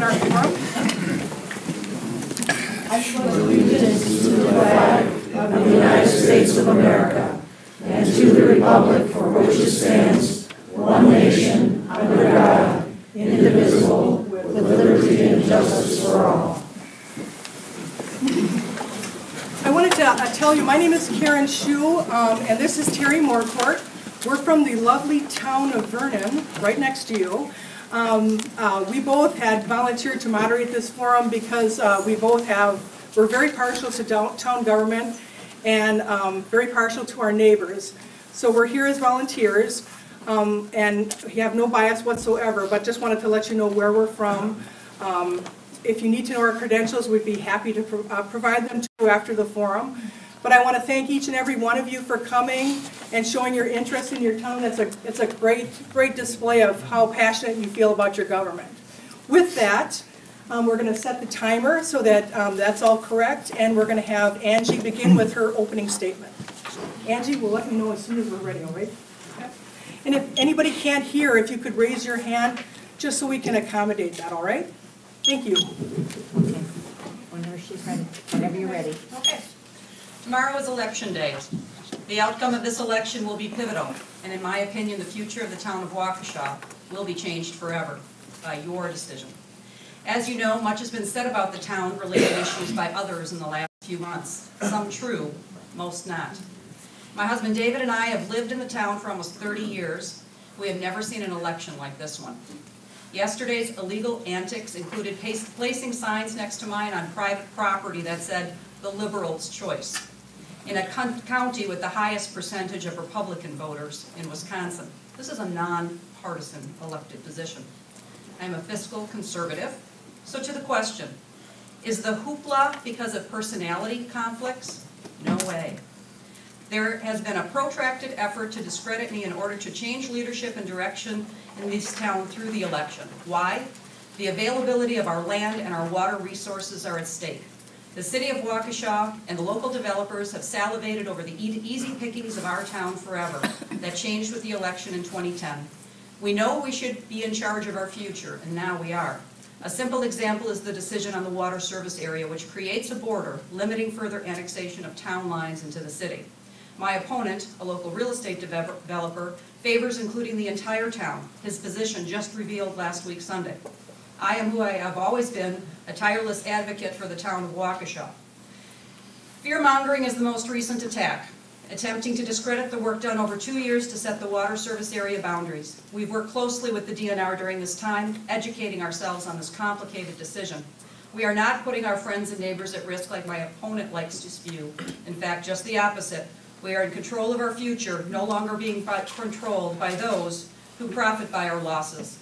open our forum. I pledge allegiance to the flag of the United States of America and to the republic for which it stands, one nation, under God, indivisible, with liberty and justice for all. I wanted to tell you, my name is Karen Shue, and this is Terry Morecourt. We're from the lovely town of Vernon, right next to you. We both had volunteered to moderate this forum because we're very partial to town government and very partial to our neighbors. So we're here as volunteers, and we have no bias whatsoever, but just wanted to let you know where we're from. If you need to know our credentials, we'd be happy to provide them to you after the forum. But I want to thank each and every one of you for coming and showing your interest in your town. It's a great display of how passionate you feel about your government. With that, we're going to set the timer so that that's all correct, and we're going to have Angie begin with her opening statement. Angie will let me know as soon as we're ready, all right? Okay. And if anybody can't hear, if you could raise your hand, just so we can accommodate that, all right? Thank you. Okay. Whenever she's ready. Whenever you're ready. Okay. Tomorrow is election day. The outcome of this election will be pivotal, and in my opinion, the future of the town of Waukesha will be changed forever by your decision. As you know, much has been said about the town-related issues by others in the last few months. Some true, most not. My husband David and I have lived in the town for almost 30 years. We have never seen an election like this one. Yesterday's illegal antics included placing signs next to mine on private property that said, "The Liberals' Choice," in a county with the highest percentage of Republican voters in Wisconsin. This is a non-partisan elected position. I'm a fiscal conservative. So to the question, is the hoopla because of personality conflicts? No way. There has been a protracted effort to discredit me in order to change leadership and direction in this town through the election. Why? The availability of our land and our water resources are at stake. The city of Waukesha and the local developers have salivated over the easy pickings of our town forever. That changed with the election in 2010. We know we should be in charge of our future, and now we are. A simple example is the decision on the water service area, which creates a border limiting further annexation of town lines into the city. My opponent, a local real estate developer, favors including the entire town. His position just revealed last week Sunday. I am who I have always been, a tireless advocate for the town of Waukesha. Fear-mongering is the most recent attack, attempting to discredit the work done over 2 years to set the water service area boundaries. We've worked closely with the DNR during this time, educating ourselves on this complicated decision. We are not putting our friends and neighbors at risk like my opponent likes to spew. In fact, just the opposite. We are in control of our future, no longer being controlled by those who profit by our losses.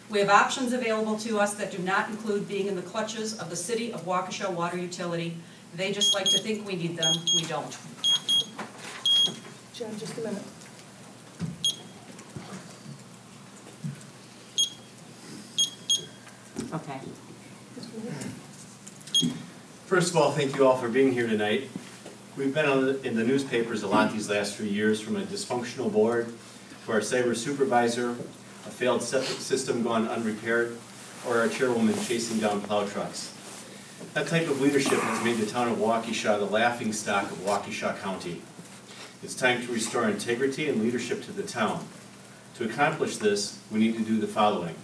We have options available to us that do not include being in the clutches of the city of Waukesha Water Utility. They just like to think we need them. We don't. Jen, just a minute. Okay. First of all, thank you all for being here tonight. We've been in the newspapers a lot these last few years, from a dysfunctional board to our cyber supervisor, a failed septic system gone unrepaired, or our chairwoman chasing down plow trucks. That type of leadership has made the town of Waukesha the laughingstock of Waukesha County. It's time to restore integrity and leadership to the town. To accomplish this, we need to do the following.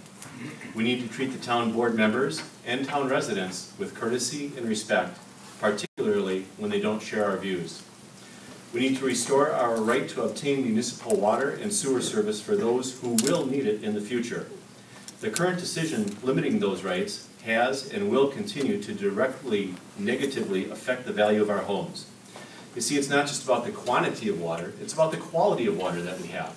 We need to treat the town board members and town residents with courtesy and respect, particularly when they don't share our views. We need to restore our right to obtain municipal water and sewer service for those who will need it in the future. The current decision limiting those rights has and will continue to directly, negatively affect the value of our homes. You see, it's not just about the quantity of water, it's about the quality of water that we have.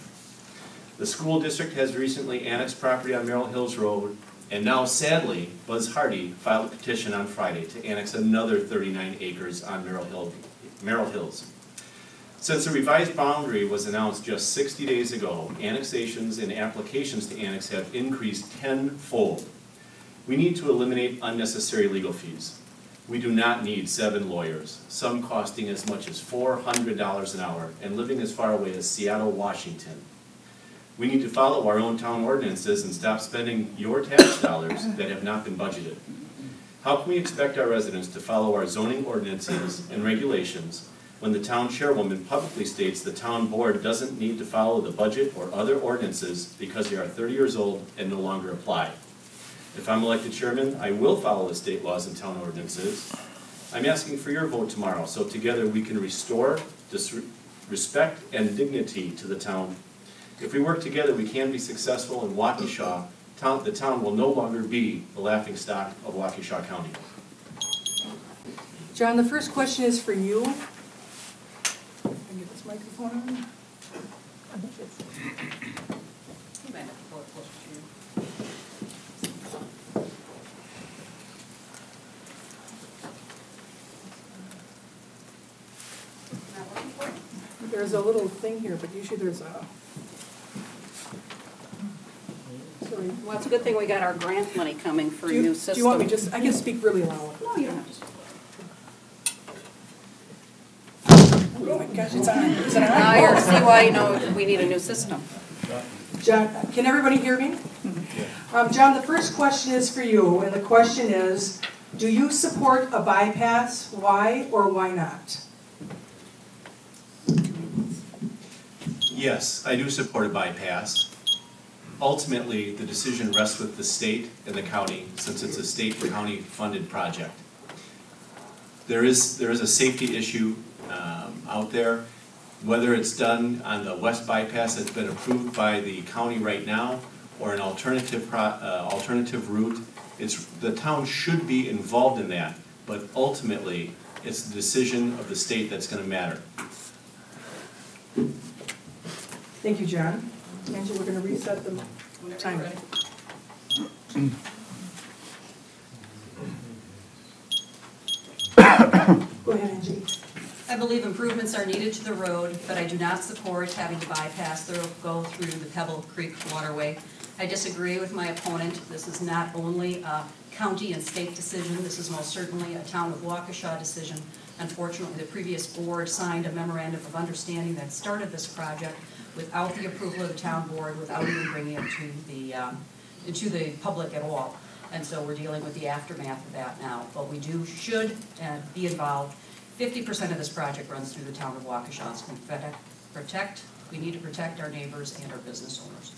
The school district has recently annexed property on Merrill Hills Road, and now, sadly, Buzz Hardy filed a petition on Friday to annex another 39 acres on Merrill Hills. Since the revised boundary was announced just 60 days ago, annexations and applications to annex have increased tenfold. We need to eliminate unnecessary legal fees. We do not need 7 lawyers, some costing as much as $400 an hour and living as far away as Seattle, Washington. We need to follow our own town ordinances and stop spending your tax dollars that have not been budgeted. How can we expect our residents to follow our zoning ordinances and regulations when the town chairwoman publicly states the town board doesn't need to follow the budget or other ordinances because they are 30 years old and no longer apply? If I'm elected chairman, I will follow the state laws and town ordinances. I'm asking for your vote tomorrow so together we can restore respect and dignity to the town. If we work together, we can be successful in Waukesha. The town will no longer be the laughingstock of Waukesha County. John, the first question is for you. Can I get this microphone on? You might have to pull it closer to you. Not working for you? There's a little thing here, but usually there's a... Sorry. Well, it's a good thing we got our grant money coming for a new system. Do you want me just, I can speak really loud. No, you don't have to. Oh my gosh, it's on. Is it on? Now you'll see why you know we need a new system. John, can everybody hear me? John, the first question is for you, and the question is, do you support a bypass? Why or why not? Yes, I do support a bypass. Ultimately, the decision rests with the state and the county, since it's a state-county funded project. There is a safety issue out there. Whether it's done on the west bypass that's been approved by the county right now, or an alternative route, the town should be involved in that, but ultimately, it's the decision of the state that's going to matter. Thank you, John. Angela, we're going to reset the timer. Go ahead, Angie. I believe improvements are needed to the road, but I do not support having to go through the Pebble Creek waterway. I disagree with my opponent. This is not only a county and state decision, this is most certainly a town of Waukesha decision. Unfortunately, the previous board signed a memorandum of understanding that started this project without the approval of the town board, without even bringing it to the public at all. And so we're dealing with the aftermath of that now. But we should be involved. 50% of this project runs through the town of Waukesha. So we need to protect our neighbors and our business owners.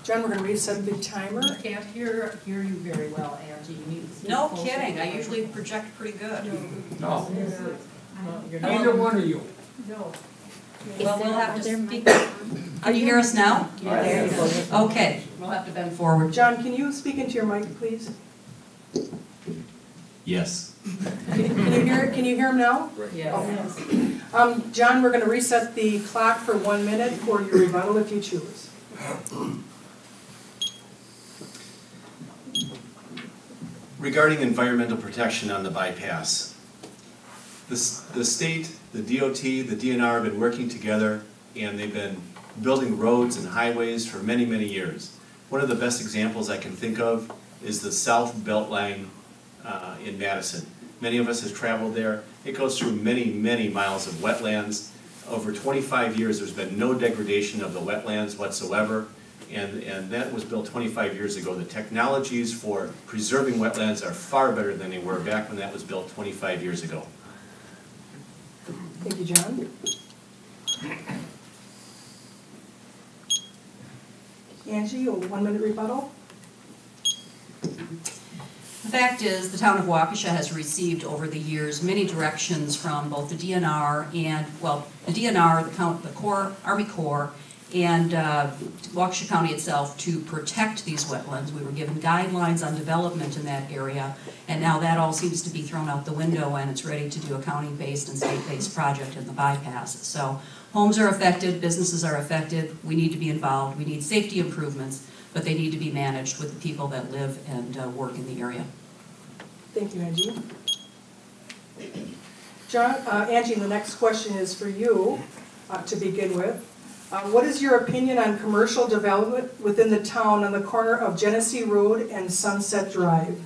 John, we're going to reset the timer. Can't hear you very well, Angie. You need to speak No closer. kidding, I usually project pretty good. No, You're neither one of you. No. Well, we'll have to speak. Can you hear us now? Yes. Okay, we'll have to bend forward. John, can you speak into your mic, please? Yes. Can you hear him now? Yes. John, we're going to reset the clock for 1 minute for your rebuttal if you choose. Regarding environmental protection on the bypass, the state, the DOT, the DNR have been working together and they've been building roads and highways for many, many years. One of the best examples I can think of is the South Beltline in Madison. Many of us have traveled there. It goes through many, many miles of wetlands. Over 25 years, there's been no degradation of the wetlands whatsoever, and that was built 25 years ago. The technologies for preserving wetlands are far better than they were back when that was built 25 years ago. Thank you, John. Angie, a 1 minute rebuttal. The fact is, the town of Waukesha has received over the years many directions from both the DNR and, well, the DNR, the Army Corps, and Waukesha County itself to protect these wetlands. We were given guidelines on development in that area, and now that all seems to be thrown out the window and it's ready to do a county-based and state-based project in the bypass. So homes are affected, businesses are affected, we need to be involved, we need safety improvements, but they need to be managed with the people that live and work in the area. Thank you, Angie. John, Angie, the next question is for you to begin with. What is your opinion on commercial development within the town on the corner of Genesee Road and Sunset Drive?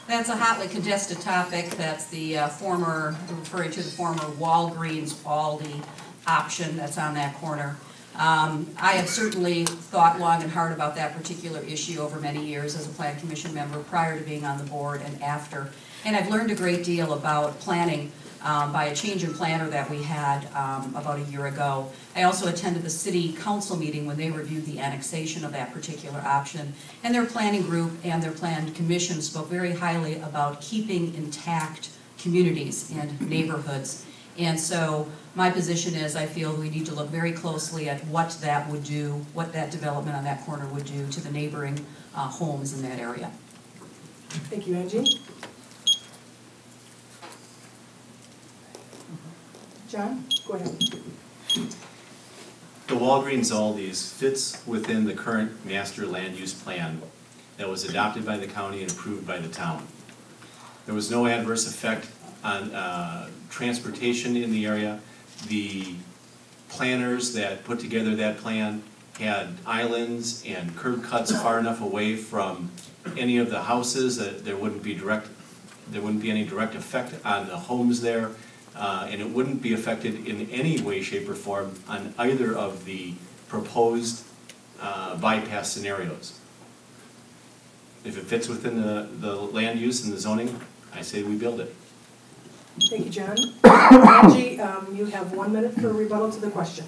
That's a hotly contested topic. That's the referring to the former Walgreens Aldi option that's on that corner. I have certainly thought long and hard about that particular issue over many years as a Plan Commission member prior to being on the board and after. And I've learned a great deal about planning by a change in planner that we had about a year ago. I also attended the city council meeting when they reviewed the annexation of that particular option. And their planning group and their plan commission spoke very highly about keeping intact communities and neighborhoods. And so my position is I feel we need to look very closely at what that would do, what that development on that corner would do to the neighboring homes in that area. Thank you, Angie. John, go ahead. The Walgreens Aldi's fits within the current master land use plan that was adopted by the county and approved by the town. There was no adverse effect on transportation in the area. The planners that put together that plan had islands and curb cuts far enough away from any of the houses that there wouldn't be any direct effect on the homes there. And it wouldn't be affected in any way, shape, or form on either of the proposed bypass scenarios. If it fits within the land use and the zoning, I say we build it. Thank you, John. Angie, you have 1 minute for a rebuttal to the question.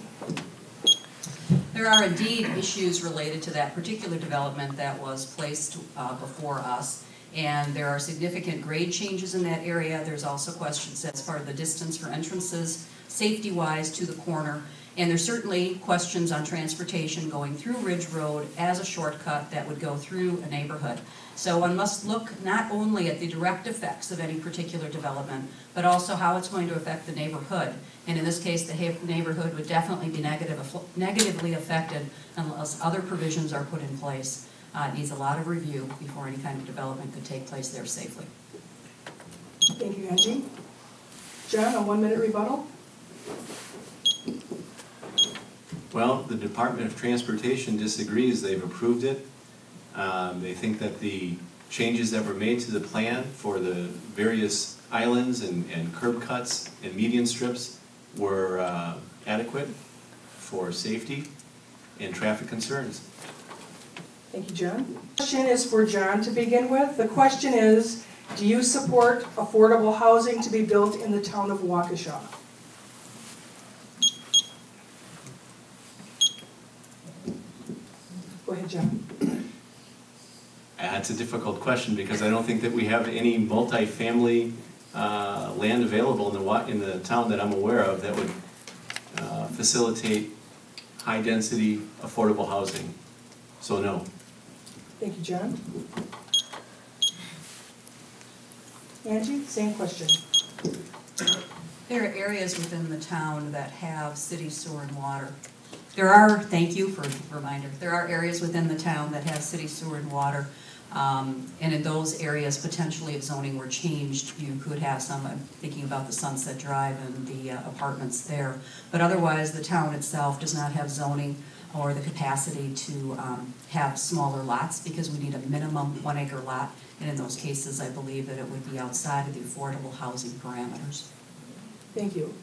There are indeed issues related to that particular development that was placed before us. And there are significant grade changes in that area. There's also questions as far as the distance for entrances, safety-wise to the corner. And there's certainly questions on transportation going through Ridge Road as a shortcut that would go through a neighborhood. So one must look not only at the direct effects of any particular development, but also how it's going to affect the neighborhood. And in this case, the neighborhood would definitely be negatively affected unless other provisions are put in place. It needs a lot of review before any kind of development could take place there safely. Thank you, Angie. John, a 1 minute rebuttal. Well, the Department of Transportation disagrees. They've approved it. They think that the changes that were made to the plan for the various islands and curb cuts and median strips were adequate for safety and traffic concerns. Thank you, John. The question is for John to begin with. The question is, do you support affordable housing to be built in the town of Waukesha? Go ahead, John. That's a difficult question because I don't think that we have any multi-family land available in the town that I'm aware of that would facilitate high-density, affordable housing. So no. Thank you, John. Angie, same question. There are areas within the town that have city sewer and water. Thank you for the reminder, there are areas within the town that have city sewer and water. And in those areas, potentially if zoning were changed, you could have some, I'm thinking about the Sunset Drive and the apartments there. But otherwise, the town itself does not have zoning or the capacity to have smaller lots because we need a minimum 1 acre lot. And in those cases, I believe that it would be outside of the affordable housing parameters. Thank you.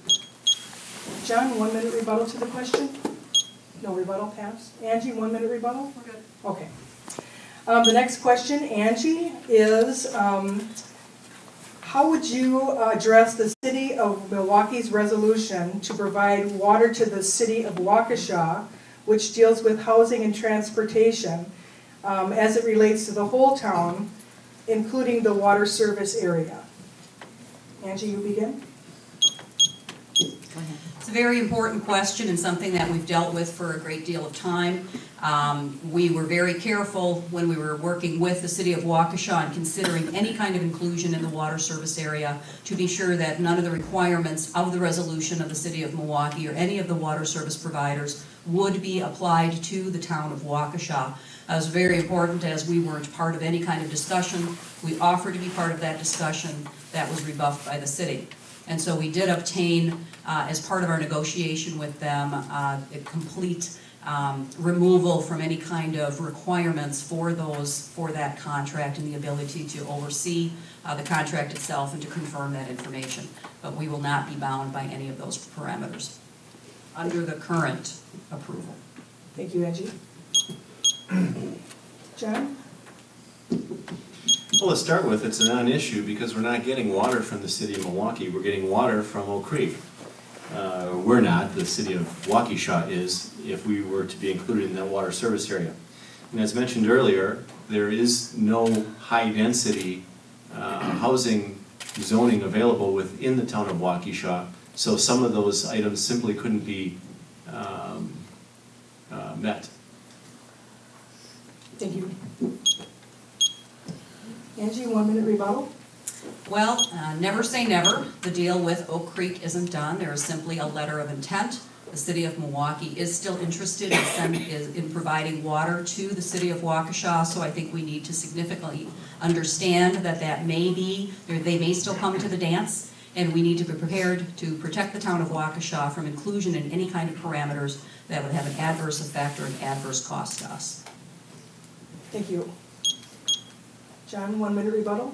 John, 1 minute rebuttal to the question? No rebuttal, pass. Angie, 1 minute rebuttal? We're good. Okay. The next question, Angie, is how would you address the City of Milwaukee's resolution to provide water to the City of Waukesha, which deals with housing and transportation as it relates to the whole town, including the water service area? Angie, you begin. It's a very important question and something that we've dealt with for a great deal of time. We were very careful when we were working with the City of Waukesha on considering any kind of inclusion in the water service area to be sure that none of the requirements of the resolution of the City of Milwaukee or any of the water service providers would be applied to the town of Waukesha. It was very important as we weren't part of any kind of discussion. We offered to be part of that discussion that was rebuffed by the city. And so we did obtain, as part of our negotiation with them, a complete removal from any kind of requirements for that contract and the ability to oversee the contract itself and to confirm that information. But we will not be bound by any of those parameters under the current approval. Thank you, Angie. John? Well, to start with, it's a non-issue because we're not getting water from the city of Milwaukee. We're getting water from Oak Creek. We're not, the city of Waukesha is, if we were to be included in that water service area. And as mentioned earlier, there is no high-density housing zoning available within the town of Waukesha, so some of those items simply couldn't be met. Thank you. Angie, 1 minute rebuttal. Well, never say never. The deal with Oak Creek isn't done. There is simply a letter of intent. The city of Milwaukee is still interested in providing water to the city of Waukesha, so I think we need to significantly understand that they may still come to the dance, and we need to be prepared to protect the town of Waukesha from inclusion in any kind of parameters that would have an adverse effect or an adverse cost to us. Thank you. John, 1 minute rebuttal.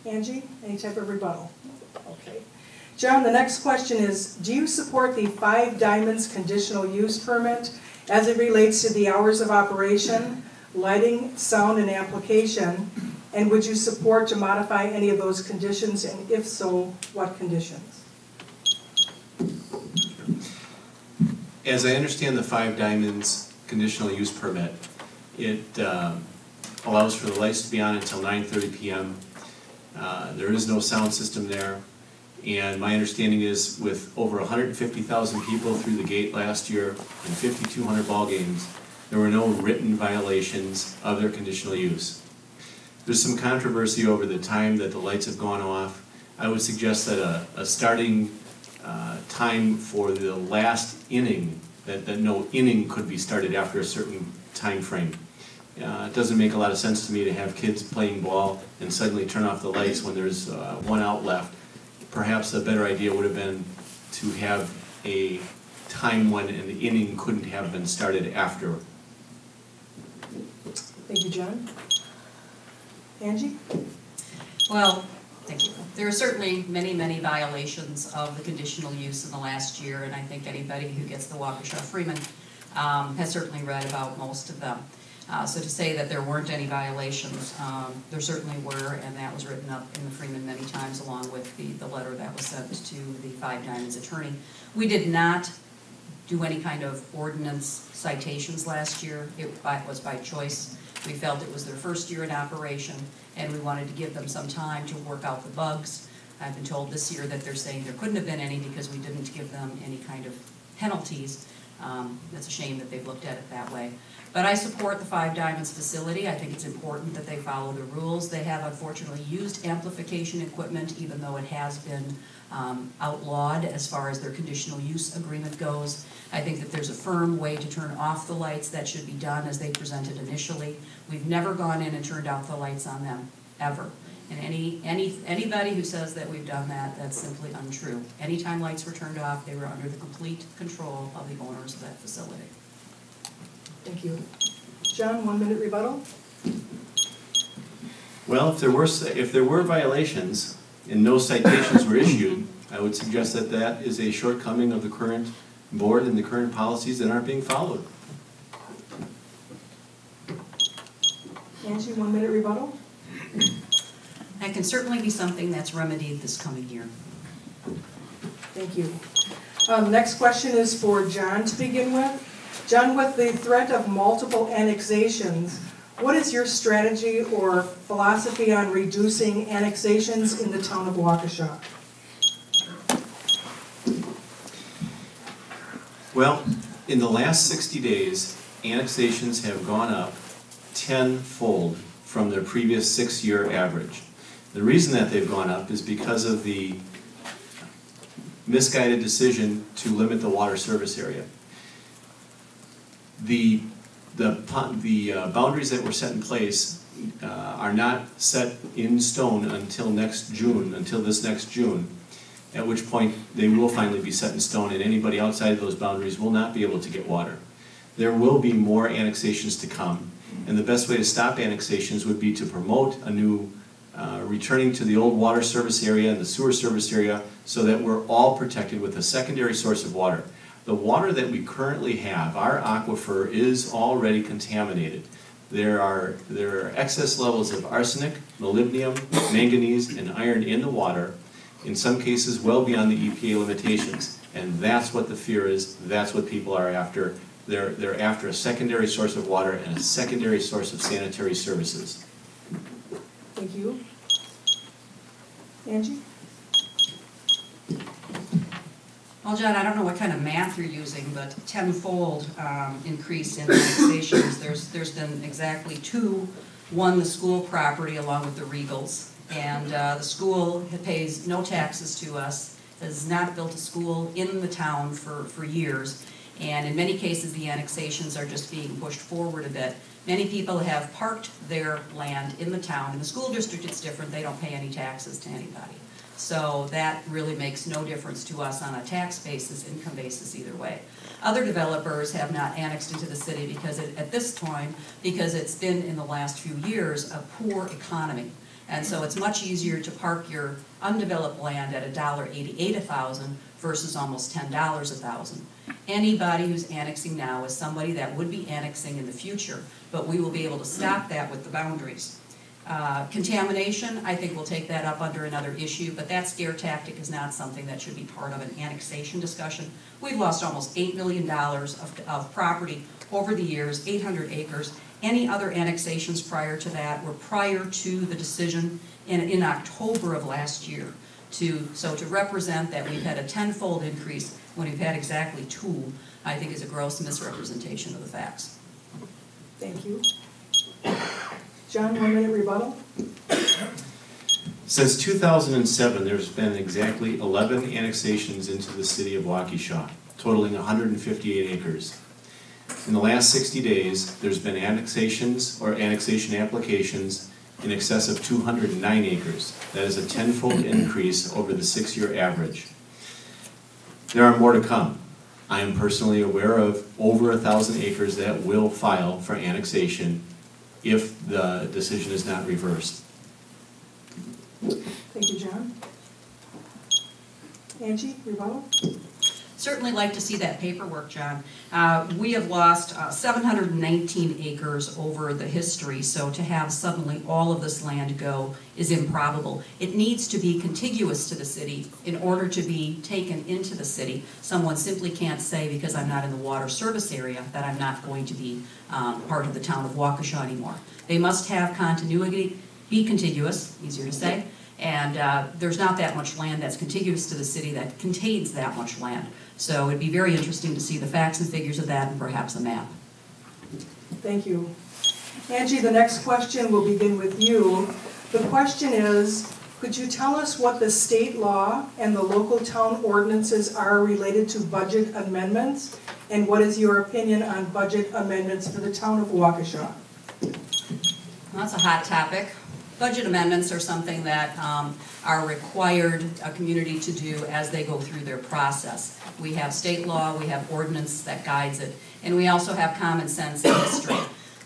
Angie, any type of rebuttal? Okay. John, the next question is, do you support the 5 Diamonds conditional use permit as it relates to the hours of operation, lighting, sound, and application? And would you support to modify any of those conditions, and if so, what conditions? As I understand the 5 Diamonds conditional use permit, it allows for the lights to be on until 9:30 p.m. There is no sound system there, and my understanding is with over 150,000 people through the gate last year and 5,200 ball games, there were no written violations of their conditional use. There's some controversy over the time that the lights have gone off. I would suggest that a starting time for the last inning, that no inning could be started after a certain time frame. It doesn't make a lot of sense to me to have kids playing ball and suddenly turn off the lights when there's 1 out left. Perhaps a better idea would have been to have a time when an inning couldn't have been started after. Thank you, John. Angie? Well, thank you. There are certainly many, many violations of the conditional use in the last year, and I think anybody who gets the Waukesha Freeman has certainly read about most of them. So to say that there weren't any violations, there certainly were, and that was written up in the Freeman many times along with the letter that was sent to the 5 Diamonds attorney. We did not do any kind of ordinance citations last year. It was by choice. We felt it was their first year in operation, and we wanted to give them some time to work out the bugs. I've been told this year that they're saying there couldn't have been any because we didn't give them any kind of penalties. It's a shame that they've looked at it that way. But I support the 5 Diamonds facility. I think it's important that they follow the rules. They have unfortunately used amplification equipment, even though it has been outlawed as far as their conditional use agreement goes. I think that there's a firm way to turn off the lights that should be done as they presented initially. We've never gone in and turned out the lights on them, ever. And anybody who says that we've done that, that's simply untrue. Anytime lights were turned off, they were under the complete control of the owners of that facility. Thank you. John, 1 minute rebuttal. Well, if there were violations and no citations were issued, I would suggest that that is a shortcoming of the current board and the current policies that aren't being followed. Angie, 1 minute rebuttal. That can certainly be something that's remedied this coming year. Thank you. Next question is for John to begin with. John, with the threat of multiple annexations, what is your strategy or philosophy on reducing annexations in the town of Waukesha? Well, in the last 60 days, annexations have gone up tenfold from their previous 6-year average. The reason that they've gone up is because of the misguided decision to limit the water service area. The boundaries that were set in place are not set in stone until this next June. at which point they will finally be set in stone, and anybody outside of those boundaries will not be able to get water. There will be more annexations to come, and the best way to stop annexations would be to promote a new returning to the old water service area and the sewer service area so that we're all protected with a secondary source of water. The water that we currently have, our aquifer, is already contaminated. There are excess levels of arsenic, molybdenum, manganese, and iron in the water, in some cases well beyond the EPA limitations. And that's what the fear is, that's what people are after. They're after a secondary source of water and a secondary source of sanitary services. Thank you. Angie? Well, John, I don't know what kind of math you're using, but tenfold increase in annexations. There's been exactly two. One, the school property along with the Regals. And the school pays no taxes to us, has not built a school in the town for years. And in many cases, the annexations are just being pushed forward a bit. Many people have parked their land in the town. In the school district, it's different. They don't pay any taxes to anybody. So that really makes no difference to us on a tax basis, income basis, either way. Other developers have not annexed into the city because at this time, because it's been in the last few years a poor economy. And so it's much easier to park your undeveloped land at $1.88 a thousand versus almost $10 a thousand. Anybody who's annexing now is somebody that would be annexing in the future, but we will be able to stop that with the boundaries. Contamination, I think we'll take that up under another issue, but that scare tactic is not something that should be part of an annexation discussion. We've lost almost $8 million of property over the years, 800 acres. Any other annexations prior to that were prior to the decision in October of last year. So to represent that we've had a tenfold increase when we've had exactly two, I think is a gross misrepresentation of the facts. Thank you. John, 1 minute rebuttal. Since 2007, there's been exactly 11 annexations into the city of Waukesha, totaling 158 acres. In the last 60 days, there's been annexations or annexation applications in excess of 209 acres. That is a tenfold increase over the 6-year average. There are more to come. I am personally aware of over 1,000 acres that will file for annexation if the decision is not reversed. Thank you, John. Angie, rebuttal. Certainly like to see that paperwork, John. We have lost 719 acres over the history, so to have suddenly all of this land go is improbable. It needs to be contiguous to the city in order to be taken into the city. Someone simply can't say, because I'm not in the water service area, that I'm not going to be part of the town of Waukesha anymore. They must have continuity, be contiguous, easier to say, and there's not that much land that's contiguous to the city that contains that much land. So it'd be very interesting to see the facts and figures of that and perhaps a map. Thank you. Angie, the next question will begin with you. The question is, could you tell us what the state law and the local town ordinances are related to budget amendments? And what is your opinion on budget amendments for the town of Waukesha? Well, that's a hot topic. Budget amendments are something that are required a community to do as they go through their process. We have state law, we have ordinance that guides it, and we also have common sense and history.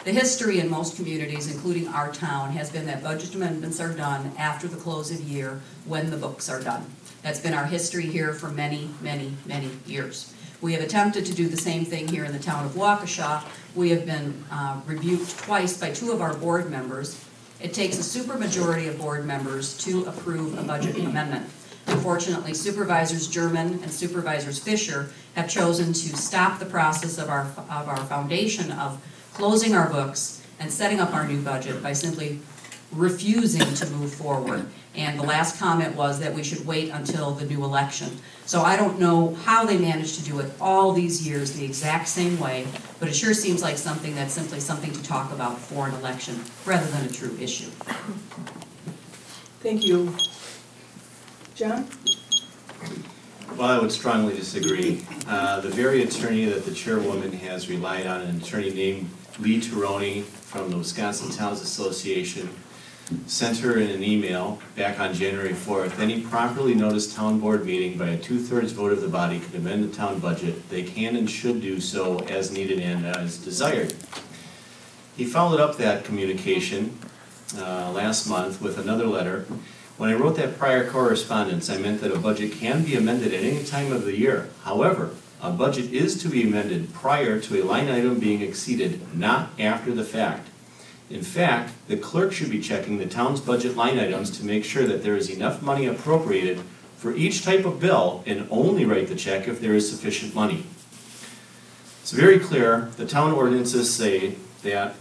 The history in most communities, including our town, has been that budget amendments are done after the close of year when the books are done. That's been our history here for many, many, many years. We have attempted to do the same thing here in the town of Waukesha. We have been rebuked twice by 2 of our board members. It takes a supermajority of board members to approve a budget amendment. Unfortunately, Supervisors German and Supervisors Fisher have chosen to stop the process of our foundation of closing our books and setting up our new budget by simply refusing to move forward. And the last comment was that we should wait until the new election. So I don't know how they managed to do it all these years the exact same way, but it sure seems like something that's simply something to talk about for an election rather than a true issue. Thank you. John? Well, I would strongly disagree. The very attorney that the chairwoman has relied on, an attorney named Lee Turoni from the Wisconsin Towns Association, sent her in an email back on January 4th, any properly noticed town board meeting by a 2/3 vote of the body could amend the town budget. They can and should do so as needed and as desired. He followed up that communication last month with another letter. When I wrote that prior correspondence, I meant that a budget can be amended at any time of the year. However, a budget is to be amended prior to a line item being exceeded, not after the fact. In fact, the clerk should be checking the town's budget line items to make sure that there is enough money appropriated for each type of bill and only write the check if there is sufficient money. It's very clear, the town ordinances say that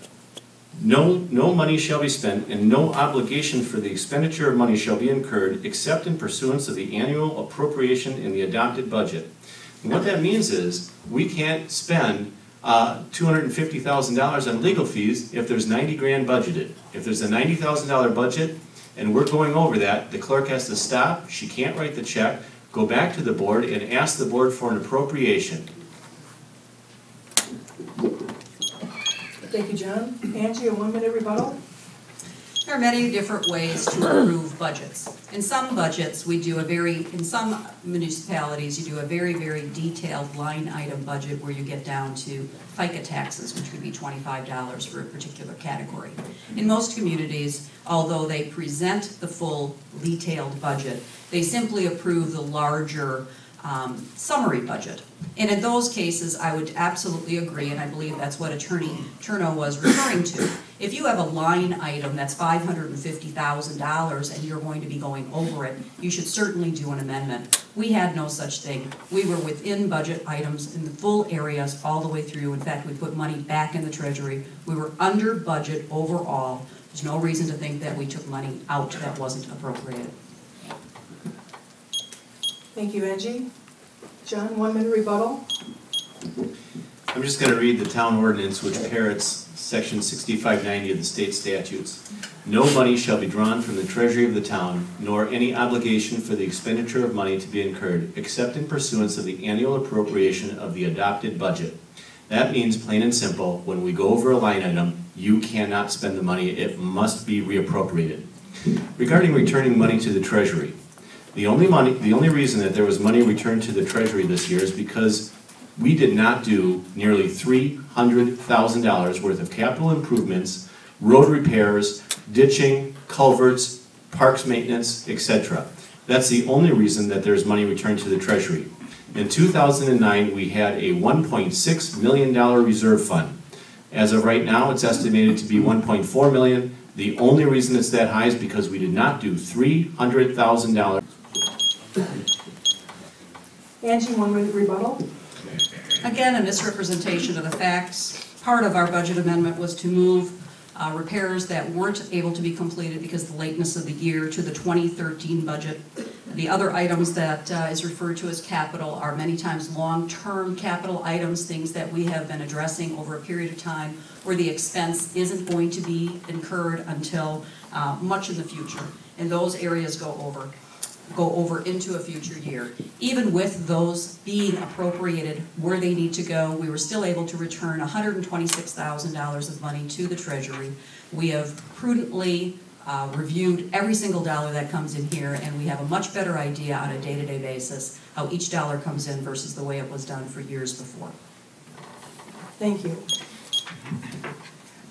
no money shall be spent and no obligation for the expenditure of money shall be incurred except in pursuance of the annual appropriation in the adopted budget. And what that means is we can't spend $250,000 on legal fees if there's 90 grand budgeted. If there's a $90,000 budget and we're going over that, the clerk has to stop, she can't write the check, go back to the board and ask the board for an appropriation. Thank you, John. Angie, a 1-minute rebuttal? There are many different ways to approve budgets. In some budgets, in some municipalities, you do a very, very detailed line item budget where you get down to FICA taxes, which would be $25 for a particular category. In most communities, although they present the full detailed budget, they simply approve the larger summary budget. And in those cases, I would absolutely agree, and I believe that's what Attorney Turno was referring to. If you have a line item that's $550,000 and you're going to be going over it, you should certainly do an amendment. We had no such thing. We were within budget items in the full areas all the way through. In fact, we put money back in the treasury. We were under budget overall. There's no reason to think that we took money out that wasn't appropriated. Thank you, Angie. John, 1-minute rebuttal. I'm just going to read the town ordinance which parrots section 6590 of the state statutes. No money shall be drawn from the treasury of the town, nor any obligation for the expenditure of money to be incurred, except in pursuance of the annual appropriation of the adopted budget. That means, plain and simple, when we go over a line item, you cannot spend the money, it must be reappropriated. Regarding returning money to the treasury, the only reason that there was money returned to the treasury this year is because we did not do nearly $300,000 worth of capital improvements, road repairs, ditching, culverts, parks maintenance, etc. That's the only reason that there's money returned to the treasury. In 2009, we had a $1.6 million reserve fund. As of right now, it's estimated to be $1.4 million. The only reason it's that high is because we did not do $300,000. Angie, 1-minute rebuttal. Again, a misrepresentation of the facts. Part of our budget amendment was to move repairs that weren't able to be completed because of the lateness of the year to the 2013 budget. The other items that is referred to as capital are many times long-term capital items, things that we have been addressing over a period of time where the expense isn't going to be incurred until much in the future. And those areas go over into a future year. Even with those being appropriated where they need to go, we were still able to return $126,000 of money to the Treasury. We have prudently reviewed every single dollar that comes in here, and we have a much better idea on a day-to-day basis how each dollar comes in versus the way it was done for years before. Thank you.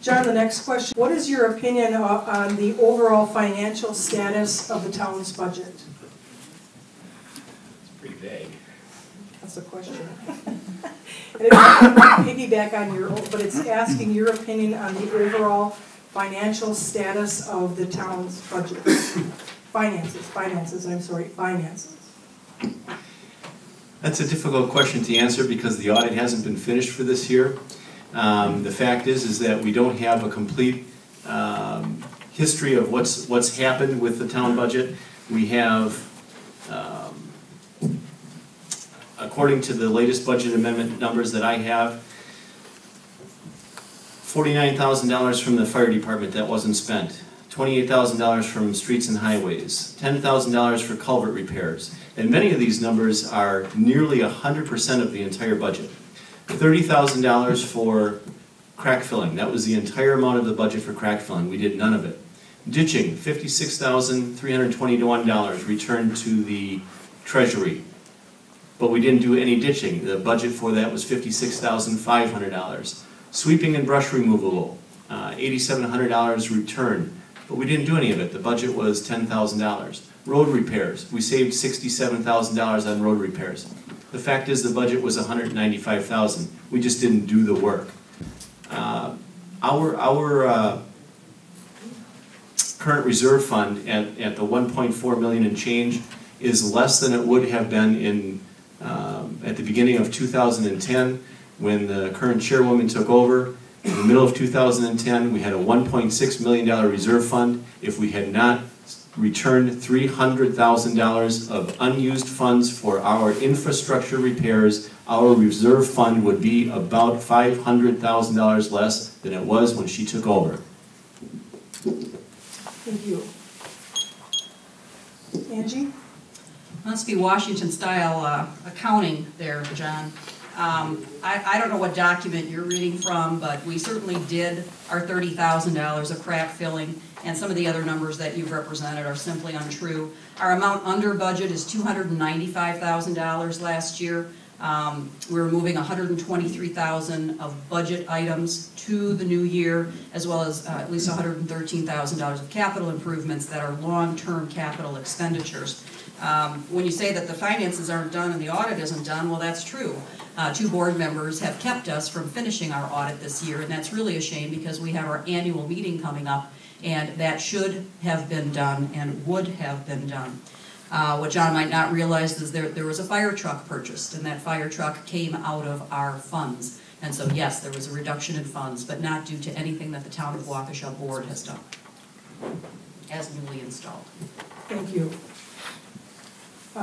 John, the next question. What is your opinion on the overall financial status of the town's budget? Pretty vague. That's a question. And it's piggyback on your, but it's asking your opinion on the overall financial status of the town's budget. Finances. That's a difficult question to answer because the audit hasn't been finished for this year. The fact is that we don't have a complete history of what's happened with the town budget. We have, according to the latest budget amendment numbers that I have, $49,000 from the fire department that wasn't spent, $28,000 from streets and highways, $10,000 for culvert repairs, and many of these numbers are nearly 100% of the entire budget. $30,000 for crack filling, that was the entire amount of the budget for crack filling, we did none of it. Ditching, $56,321 returned to the Treasury. But we didn't do any ditching. The budget for that was $56,500. Sweeping and brush removal, $8,700 returned, but we didn't do any of it. The budget was $10,000. Road repairs, we saved $67,000 on road repairs. The fact is the budget was $195,000. We just didn't do the work. Our current reserve fund at the 1.4 million and change is less than it would have been in at the beginning of 2010 when the current chairwoman took over. In the middle of 2010, we had a $1.6 million reserve fund. If we had not returned $300,000 of unused funds for our infrastructure repairs, our reserve fund would be about $500,000 less than it was when she took over. Thank you. Angie? Must be Washington-style accounting there, John. I don't know what document you're reading from, but we certainly did our $30,000 of crack filling, and some of the other numbers that you've represented are simply untrue. Our amount under budget is $295,000 last year. We were moving $123,000 of budget items to the new year, as well as at least $113,000 of capital improvements that are long-term capital expenditures. When you say that the finances aren't done and the audit isn't done, well, that's true. 2 board members have kept us from finishing our audit this year, and that's really a shame because we have our annual meeting coming up, and that should have been done and would have been done. What John might not realize is there was a fire truck purchased, and that fire truck came out of our funds. And so yes, there was a reduction in funds, but not due to anything that the Town of Waukesha board has done as newly installed. Thank you.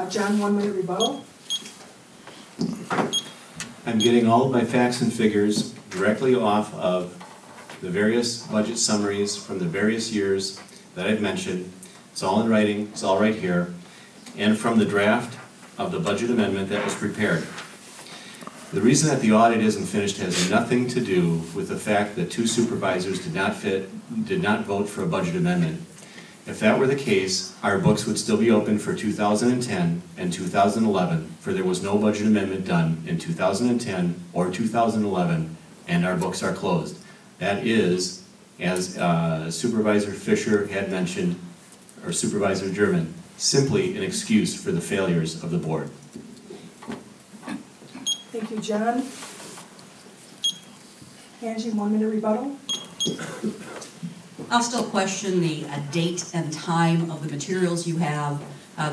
John, 1 minute rebuttal. I'm getting all of my facts and figures directly off of the various budget summaries from the various years that I've mentioned. It's all in writing, it's all right here, and from the draft of the budget amendment that was prepared. The reason that the audit isn't finished has nothing to do with the fact that 2 supervisors did not vote for a budget amendment. If that were the case, our books would still be open for 2010 and 2011, for there was no budget amendment done in 2010 or 2011, and our books are closed. That is, as Supervisor Fisher had mentioned, or Supervisor German, simply an excuse for the failures of the board. Thank you, John. Angie, 1 minute rebuttal. I'll still question the date and time of the materials you have.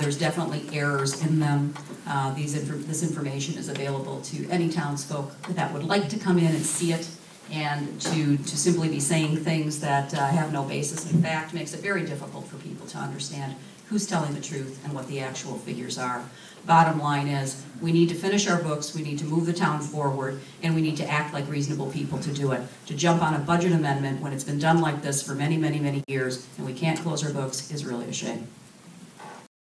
There's definitely errors in them. This information is available to any townsfolk that would like to come in and see it, and to simply be saying things that have no basis in fact makes it very difficult for people to understand who's telling the truth and what the actual figures are. Bottom line is, we need to finish our books, we need to move the town forward, and we need to act like reasonable people to do it. To jump on a budget amendment when it's been done like this for many, many, many years and we can't close our books is really a shame.